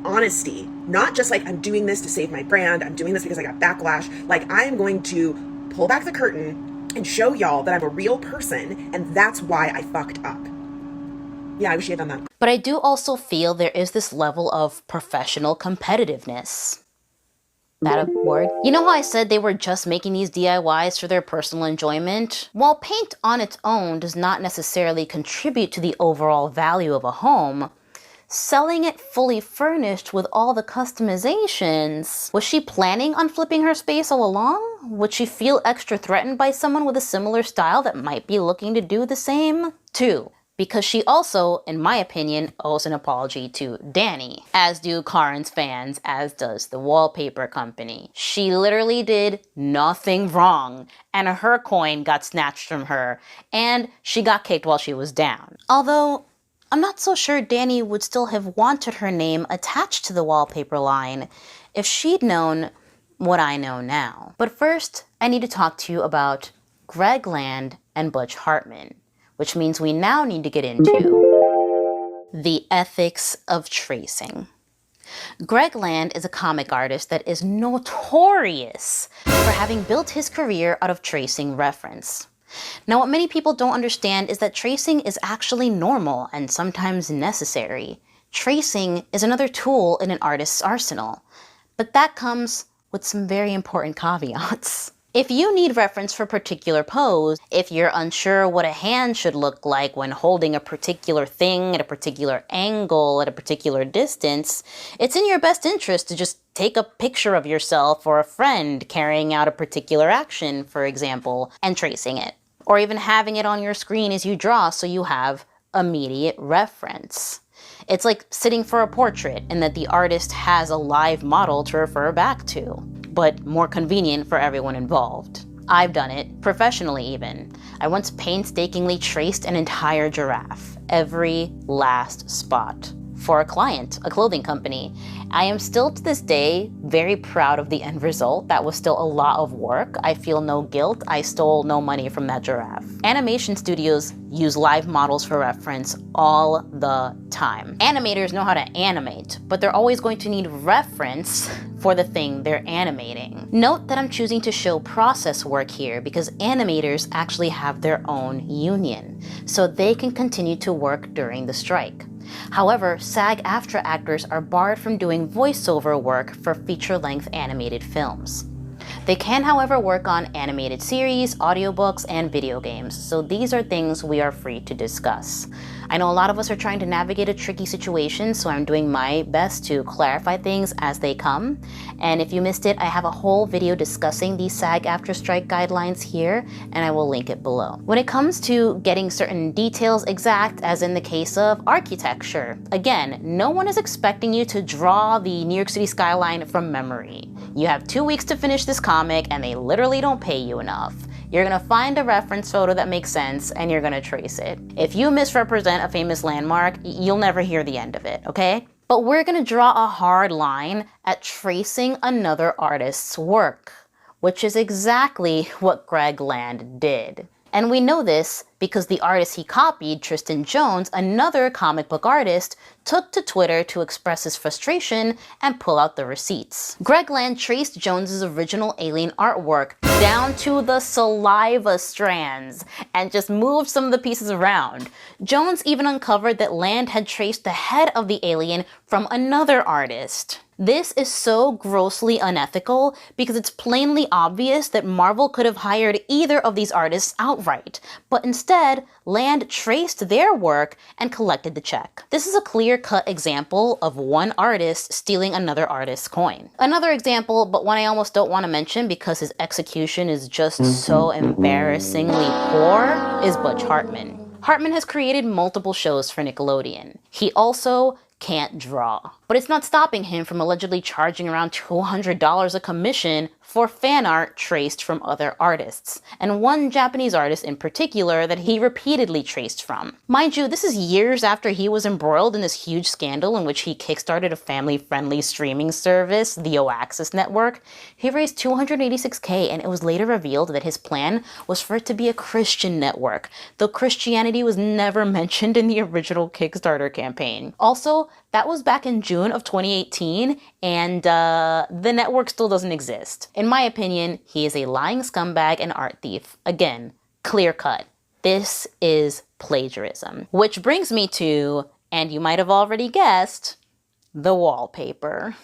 honesty. Not just like, I'm doing this to save my brand, I'm doing this because I got backlash. Like, I am going to pull back the curtain and show y'all that I'm a real person, and that's why I fucked up. Yeah, I wish you had done that. But I do also feel there is this level of professional competitiveness. That a word? You know how I said they were just making these DIYs for their personal enjoyment? While paint on its own does not necessarily contribute to the overall value of a home, selling it fully furnished with all the customizations, was she planning on flipping her space all along? Would she feel extra threatened by someone with a similar style that might be looking to do the same? 2. Because she also, in my opinion, owes an apology to Dani, as do Kaarin's fans, as does the wallpaper company. She literally did nothing wrong, and her coin got snatched from her, and she got kicked while she was down. Although, I'm not so sure Dani would still have wanted her name attached to the wallpaper line if she'd known what I know now. But first, I need to talk to you about Greg Land and Butch Hartman, which means we now need to get into the ethics of tracing. Greg Land is a comic artist that is notorious for having built his career out of tracing reference. Now, what many people don't understand is that tracing is actually normal and sometimes necessary. Tracing is another tool in an artist's arsenal, but that comes with some very important caveats. If you need reference for a particular pose, if you're unsure what a hand should look like when holding a particular thing at a particular angle at a particular distance, it's in your best interest to just take a picture of yourself or a friend carrying out a particular action, for example, and tracing it. Or even having it on your screen as you draw so you have immediate reference. It's like sitting for a portrait in that the artist has a live model to refer back to, but more convenient for everyone involved. I've done it, professionally even. I once painstakingly traced an entire giraffe, every last spot, for a client, a clothing company. I am still to this day very proud of the end result. That was still a lot of work. I feel no guilt. I stole no money from that giraffe. Animation studios use live models for reference all the time. Animators know how to animate, but they're always going to need reference for the thing they're animating. Note that I'm choosing to show process work here because animators actually have their own union, so they can continue to work during the strike. However, SAG-AFTRA actors are barred from doing voiceover work for feature-length animated films. They can, however, work on animated series, audiobooks, and video games, so these are things we are free to discuss. I know a lot of us are trying to navigate a tricky situation, so I'm doing my best to clarify things as they come. And if you missed it, I have a whole video discussing the SAG-AFTRA strike guidelines here, and I will link it below. When it comes to getting certain details exact, as in the case of architecture, again, no one is expecting you to draw the New York City skyline from memory. You have 2 weeks to finish this comic, and they literally don't pay you enough. You're gonna find a reference photo that makes sense and you're gonna trace it. If you misrepresent a famous landmark, you'll never hear the end of it, okay? But we're gonna draw a hard line at tracing another artist's work, which is exactly what Greg Land did. And we know this because the artist he copied, Tristan Jones, another comic book artist, took to Twitter to express his frustration and pull out the receipts. Greg Land traced Jones's original alien artwork down to the saliva strands and just moved some of the pieces around. Jones even uncovered that Land had traced the head of the alien from another artist. This is so grossly unethical because it's plainly obvious that Marvel could have hired either of these artists outright, but instead, Land traced their work and collected the check. This is a clear-cut example of one artist stealing another artist's coin. Another example, but one I almost don't want to mention because his execution is just so embarrassingly poor, is Butch Hartman. Hartman has created multiple shows for Nickelodeon. He also can't draw. But it's not stopping him from allegedly charging around $200 a commission for fan art traced from other artists, and one Japanese artist in particular that he repeatedly traced from. Mind you, this is years after he was embroiled in this huge scandal in which he kickstarted a family-friendly streaming service, the Oaxis network. He raised $286K, and it was later revealed that his plan was for it to be a Christian network, though Christianity was never mentioned in the original Kickstarter campaign. Also, that was back in June of 2018, and the network still doesn't exist. In my opinion, he is a lying scumbag and art thief. Again, clear cut. This is plagiarism. Which brings me to, and you might have already guessed, the wallpaper.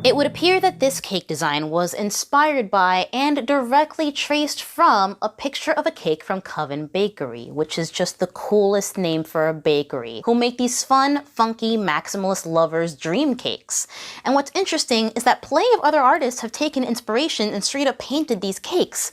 It would appear that this cake design was inspired by and directly traced from a picture of a cake from Coven Bakery, which is just the coolest name for a bakery, who make these fun, funky, maximalist lovers dream cakes. And what's interesting is that plenty of other artists have taken inspiration and straight up painted these cakes,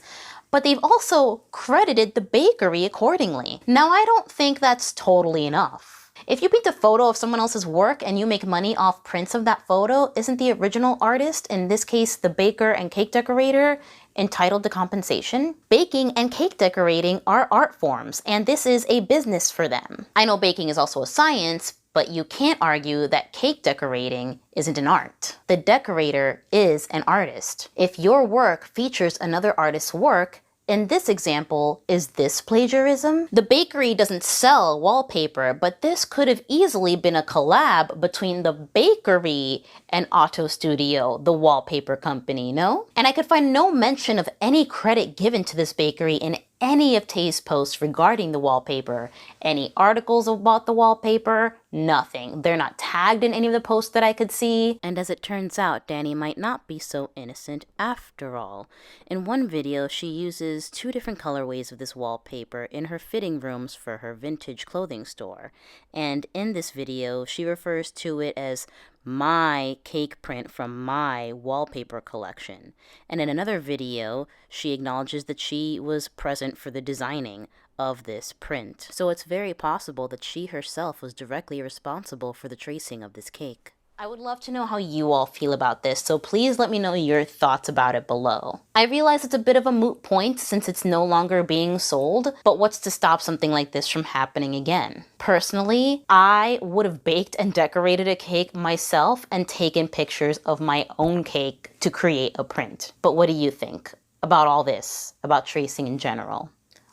but they've also credited the bakery accordingly. Now, I don't think that's totally enough. If you paint a photo of someone else's work and you make money off prints of that photo, isn't the original artist, in this case the baker and cake decorator, entitled to compensation? Baking and cake decorating are art forms, and this is a business for them. I know baking is also a science, but you can't argue that cake decorating isn't an art. The decorator is an artist. If your work features another artist's work, in this example, is this plagiarism? The bakery doesn't sell wallpaper, but this could have easily been a collab between the bakery and Auto Studio, the wallpaper company, no? And I could find no mention of any credit given to this bakery in any of Tay's posts regarding the wallpaper. Any articles about the wallpaper? Nothing. They're not tagged in any of the posts that I could see. And as it turns out, Dani might not be so innocent after all. In one video, she uses 2 different colorways of this wallpaper in her fitting rooms for her vintage clothing store. And in this video, she refers to it as my cake print from my wallpaper collection. And in another video, she acknowledges that she was present for the designing of this print. So it's very possible that she herself was directly responsible for the tracing of this cake. I would love to know how you all feel about this, so please let me know your thoughts about it below. I realize it's a bit of a moot point since it's no longer being sold, but what's to stop something like this from happening again? Personally, I would have baked and decorated a cake myself and taken pictures of my own cake to create a print. But what do you think about all this, about tracing in general?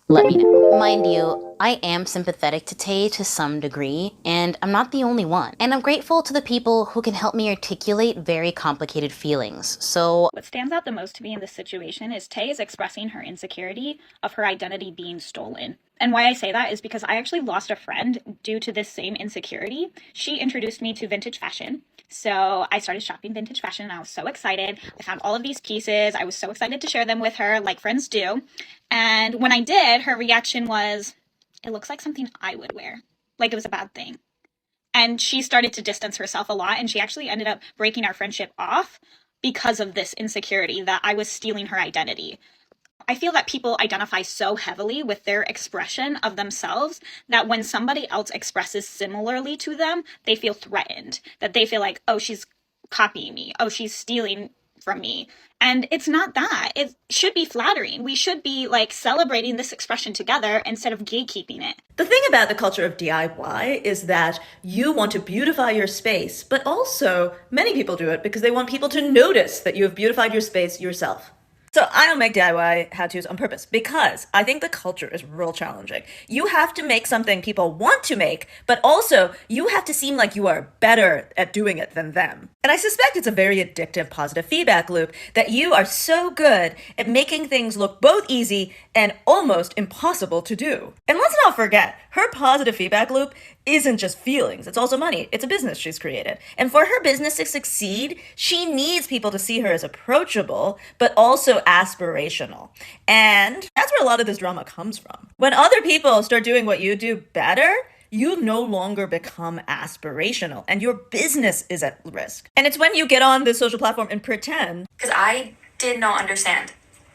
Let me know. Mind you, I am sympathetic to Tay to some degree, and I'm not the only one. And I'm grateful to the people who can help me articulate very complicated feelings, so... What stands out the most to me in this situation is Tay is expressing her insecurity of her identity being stolen. And why I say that is because I actually lost a friend due to this same insecurity. She introduced me to vintage fashion. So I started shopping vintage fashion and I was so excited. I found all of these pieces. I was so excited to share them with her like friends do. And when I did, her reaction was, it looks like something I would wear. Like it was a bad thing. And she started to distance herself a lot, and she actually ended up breaking our friendship off because of this insecurity that I was stealing her identity. I feel that people identify so heavily with their expression of themselves that when somebody else expresses similarly to them, they feel threatened, that they feel like, oh, she's copying me. Oh, she's stealing from me. And it's not that. It should be flattering. We should be like celebrating this expression together instead of gatekeeping it. The thing about the culture of DIY is that you want to beautify your space, but also many people do it because they want people to notice that you have beautified your space yourself. So I don't make DIY how-tos on purpose because I think the culture is real challenging. You have to make something people want to make, but also you have to seem like you are better at doing it than them. And I suspect it's a very addictive positive feedback loop that you are so good at making things look both easy and almost impossible to do. And let's not forget, her positive feedback loop isn't just feelings, it's also money. It's a business she's created. And for her business to succeed, she needs people to see her as approachable, but also aspirational. And that's where a lot of this drama comes from. When other people start doing what you do better, you no longer become aspirational and your business is at risk. And it's when you get on this social platform and pretend. Because I did not understand.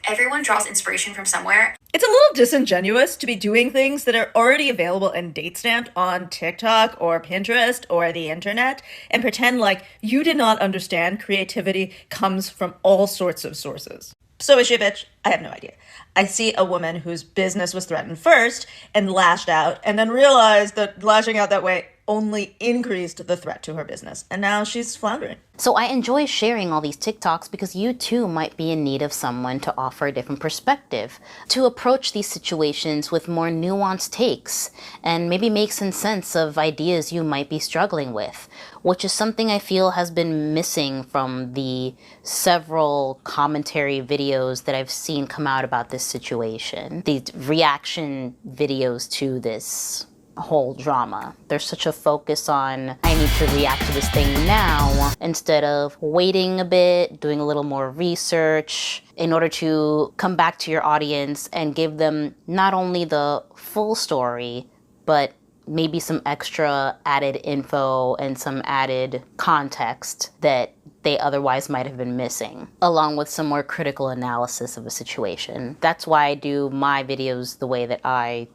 Everyone draws inspiration from somewhere. It's a little disingenuous to be doing things that are already available and date stamped on TikTok or Pinterest or the internet and pretend like you did not understand creativity comes from all sorts of sources. So is she a bitch? I have no idea. I see a woman whose business was threatened first and lashed out and then realized that lashing out that way only increased the threat to her business. And now she's floundering. So I enjoy sharing all these TikToks because you too might be in need of someone to offer a different perspective, to approach these situations with more nuanced takes, and maybe make some sense of ideas you might be struggling with, which is something I feel has been missing from the several commentary videos that I've seen come out about this situation. These reaction videos to this whole drama. There's such a focus on, I need to react to this thing now, instead of waiting a bit, doing a little more research in order to come back to your audience and give them not only the full story, but maybe some extra added info and some added context that they otherwise might have been missing, along with some more critical analysis of a situation. That's why I do my videos the way that I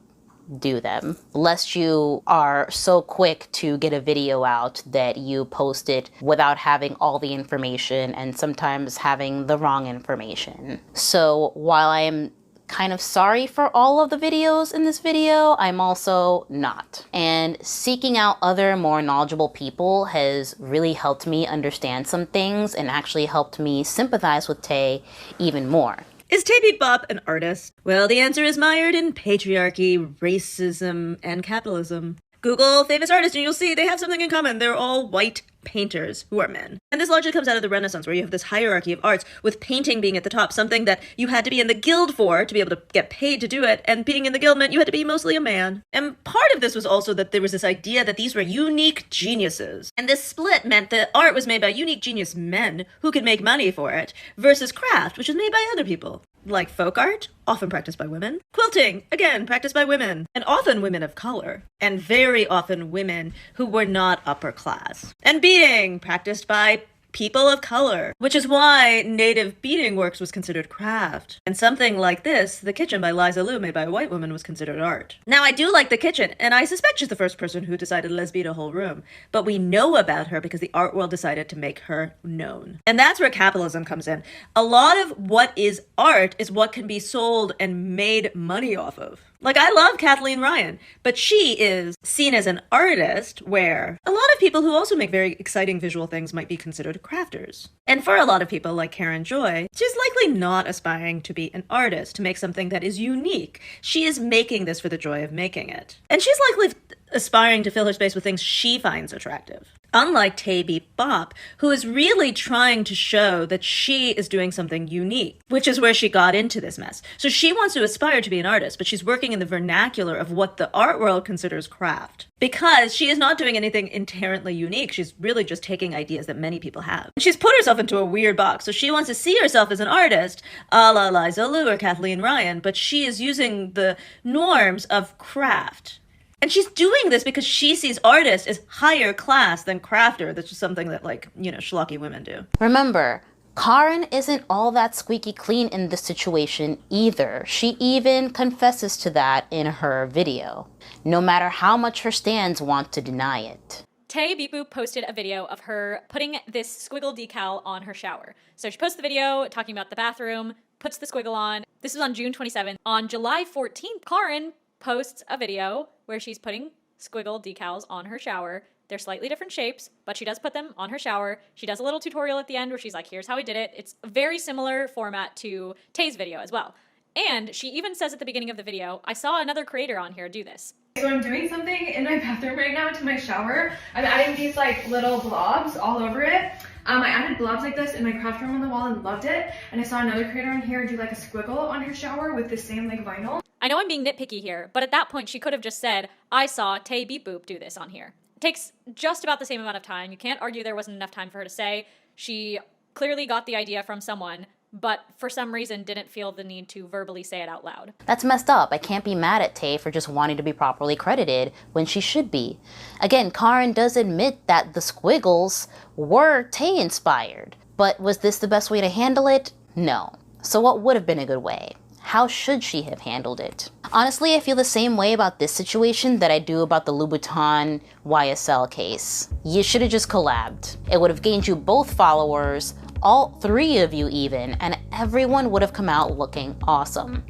do them, lest you are so quick to get a video out that you post it without having all the information and sometimes having the wrong information. So while I am kind of sorry for all of the videos in this video, I'm also not. And seeking out other more knowledgeable people has really helped me understand some things and actually helped me sympathize with Tay even more. Is TayBeepBoop an artist? Well, the answer is mired in patriarchy, racism, and capitalism. Google famous artists and you'll see they have something in common. They're all white painters who are men. And this largely comes out of the Renaissance, where you have this hierarchy of arts, with painting being at the top, something that you had to be in the guild for to be able to get paid to do it, and being in the guild meant you had to be mostly a man. And part of this was also that there was this idea that these were unique geniuses. And this split meant that art was made by unique genius men who could make money for it, versus craft, which was made by other people. Like folk art, often practiced by women. Quilting, again, practiced by women. And often women of color. And very often women who were not upper class. And beading, practiced by people of color, which is why native beading works was considered craft. And something like this, The Kitchen by Liza Liu, made by a white woman, was considered art. Now, I do like The Kitchen, and I suspect she's the first person who decided let's beat a whole room. But we know about her because the art world decided to make her known. And that's where capitalism comes in. A lot of what is art is what can be sold and made money off of. Like, I love Kathleen Ryan, but she is seen as an artist, where a lot of people who also make very exciting visual things might be considered crafters. And for a lot of people like KaarinJoy, she's likely not aspiring to be an artist, to make something that is unique. She is making this for the joy of making it. And she's likely aspiring to fill her space with things she finds attractive. Unlike TayBeepBoop, who is really trying to show that she is doing something unique, which is where she got into this mess. So she wants to aspire to be an artist, but she's working in the vernacular of what the art world considers craft. Because she is not doing anything inherently unique, she's really just taking ideas that many people have. She's put herself into a weird box, so she wants to see herself as an artist, a la Liza Liu or Kathleen Ryan, but she is using the norms of craft. And she's doing this because she sees artists as higher class than crafter. That's just something that, like, you know, schlocky women do. Remember, Kaarin isn't all that squeaky clean in this situation either. She even confesses to that in her video, no matter how much her stans want to deny it. TayBeepBoop posted a video of her putting this squiggle decal on her shower. So she posts the video talking about the bathroom, puts the squiggle on. This was on June 27th. On July 14th, Kaarin posts a video where she's putting squiggle decals on her shower They're slightly different shapes, but she does put them on her shower. She does a little tutorial at the end where she's like, here's how I did it. It's a very similar format to Tay's video as well. And she even says at the beginning of the video, I saw another creator on here do this. So I'm doing something in my bathroom right now to my shower. I'm adding these like little blobs all over it. I added blobs like this in my craft room on the wall and loved it. And I saw another creator on here do like a squiggle on her shower with the same like vinyl. I know I'm being nitpicky here, but at that point she could have just said, I saw TayBeepBoop do this on here. It takes just about the same amount of time. You can't argue there wasn't enough time for her to say. She clearly got the idea from someone, but for some reason didn't feel the need to verbally say it out loud. That's messed up. I can't be mad at Tay for just wanting to be properly credited when she should be. Again, Kaarin does admit that the squiggles were Tay inspired, but was this the best way to handle it? No. So what would have been a good way? How should she have handled it? Honestly, I feel the same way about this situation that I do about the Louboutin YSL case. You should have just collabed. It would have gained you both followers, all 3 of you even, and everyone would have come out looking awesome.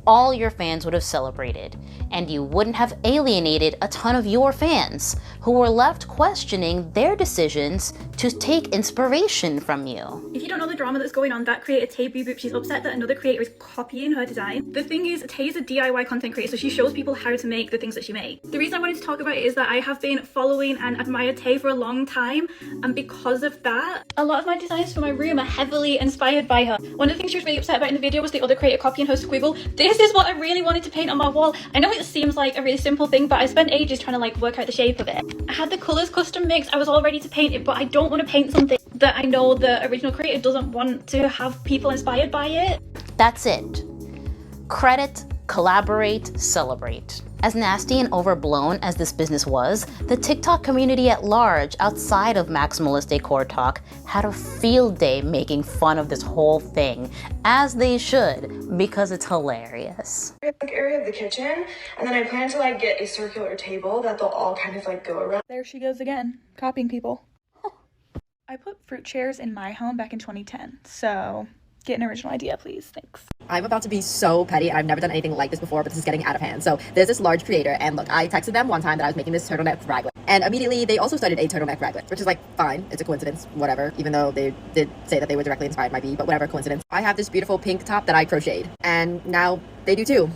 All your fans would have celebrated, and you wouldn't have alienated a ton of your fans who were left questioning their decisions to take inspiration from you. If you don't know the drama that's going on, that creator TayBeepBoop, she's upset that another creator is copying her design. The thing is, Tay is a DIY content creator, so she shows people how to make the things that she makes. The reason I wanted to talk about it is that I have been following and admired Tay for a long time, and because of that, a lot of my designs for my room are heavily inspired by her. One of the things she was really upset about in the video was the other creator copying her squiggle. This is what I really wanted to paint on my wall. I know it seems like a really simple thing, but I spent ages trying to like work out the shape of it. I had the colors custom mixed, I was all ready to paint it, but I don't want to paint something that I know the original creator doesn't want to have people inspired by it. That's it. Credit, collaborate, celebrate. As nasty and overblown as this business was, the TikTok community at large, outside of maximalist decor talk, had a field day making fun of this whole thing, as they should, because it's hilarious. Area of the kitchen, and then I plan to like get a circular table that they'll all kind of like go around. There she goes again, copying people. I put fruit chairs in my home back in 2010, so get an original idea, please. Thanks. I'm about to be so petty. I've never done anything like this before, but this is getting out of hand. So there's this large creator, and look, I texted them one time that I was making this turtleneck raglan, and immediately they also started a turtleneck raglan, which is like fine. It's a coincidence, whatever, even though they did say that they were directly inspired by me, but whatever, coincidence. I have this beautiful pink top that I crocheted, and now they do too.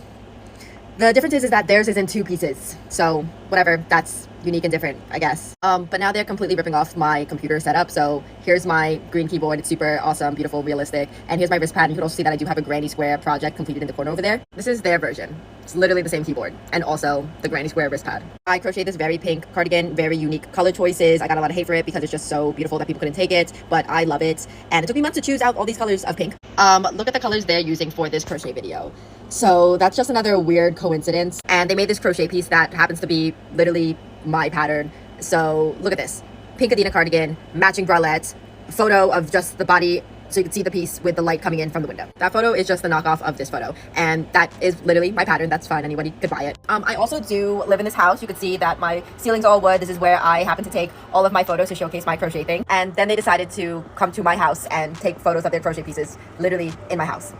The difference is that theirs is in 2 pieces, so whatever, that's unique and different, I guess. But now they're completely ripping off my computer setup, so here's my green keyboard. It's super awesome, beautiful, realistic, and here's my wrist pad. You can also see that I do have a granny square project completed in the corner over there. This is their version. It's literally the same keyboard, and also the granny square wrist pad. I crocheted this very pink cardigan, very unique color choices. I got a lot of hate for it because it's just so beautiful that people couldn't take it, but I love it, and it took me months to choose out all these colors of pink. Look at the colors they're using for this crochet video. So that's just another weird coincidence, and they made this crochet piece that happens to be literally my pattern. So look at this, pink Adina cardigan, matching bralette, photo of just the body so you can see the piece with the light coming in from the window. That photo is just the knockoff of this photo, and that is literally my pattern. That's fine, anybody could buy it. I also do live in this house. You can see that my ceiling's all wood. This is where I happen to take all of my photos to showcase my crochet thing, and then they decided to come to my house and take photos of their crochet pieces literally in my house.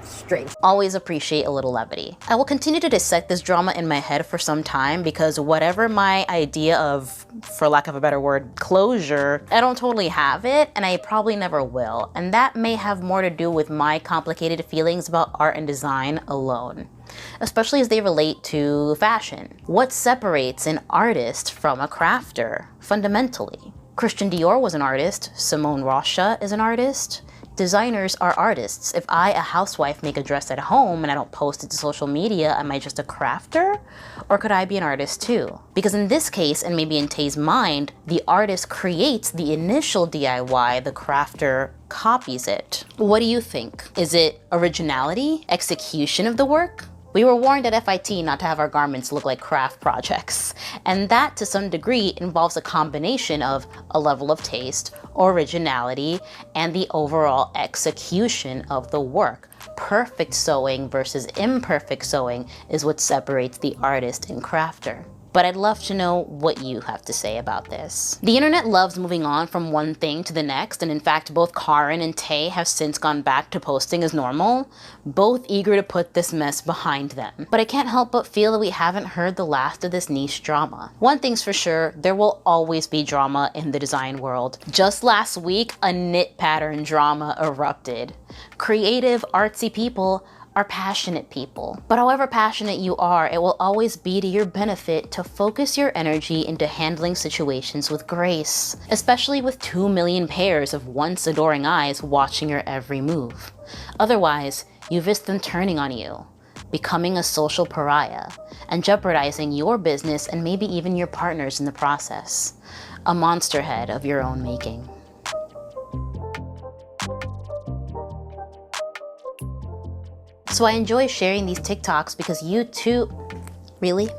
Strange. Always appreciate a little levity. I will continue to dissect this drama in my head for some time because whatever my idea of, for lack of a better word, closure, I don't totally have it, and I probably never will. And that may have more to do with my complicated feelings about art and design alone, especially as they relate to fashion. What separates an artist from a crafter, fundamentally? Christian Dior was an artist. Simone Rocha is an artist. Designers are artists. If I, a housewife, make a dress at home and I don't post it to social media, am I just a crafter? Or could I be an artist too? Because in this case, and maybe in Tay's mind, the artist creates the initial DIY, the crafter copies it. What do you think? Is it originality? Execution of the work? We were warned at FIT not to have our garments look like craft projects, and that to some degree involves a combination of a level of taste, originality, and the overall execution of the work. Perfect sewing versus imperfect sewing is what separates the artist and crafter. but I'd love to know what you have to say about this. The internet loves moving on from one thing to the next, and in fact, both Kaarin and Tay have since gone back to posting as normal, both eager to put this mess behind them. But I can't help but feel that we haven't heard the last of this niche drama. One thing's for sure, there will always be drama in the design world. Just last week, a knit pattern drama erupted. Creative, artsy people are passionate people. But however passionate you are, it will always be to your benefit to focus your energy into handling situations with grace, especially with 2 million pairs of once adoring eyes watching your every move. Otherwise, you risk them turning on you, becoming a social pariah, and jeopardizing your business and maybe even your partners in the process. A monster head of your own making. So I enjoy sharing these TikToks because you too, really?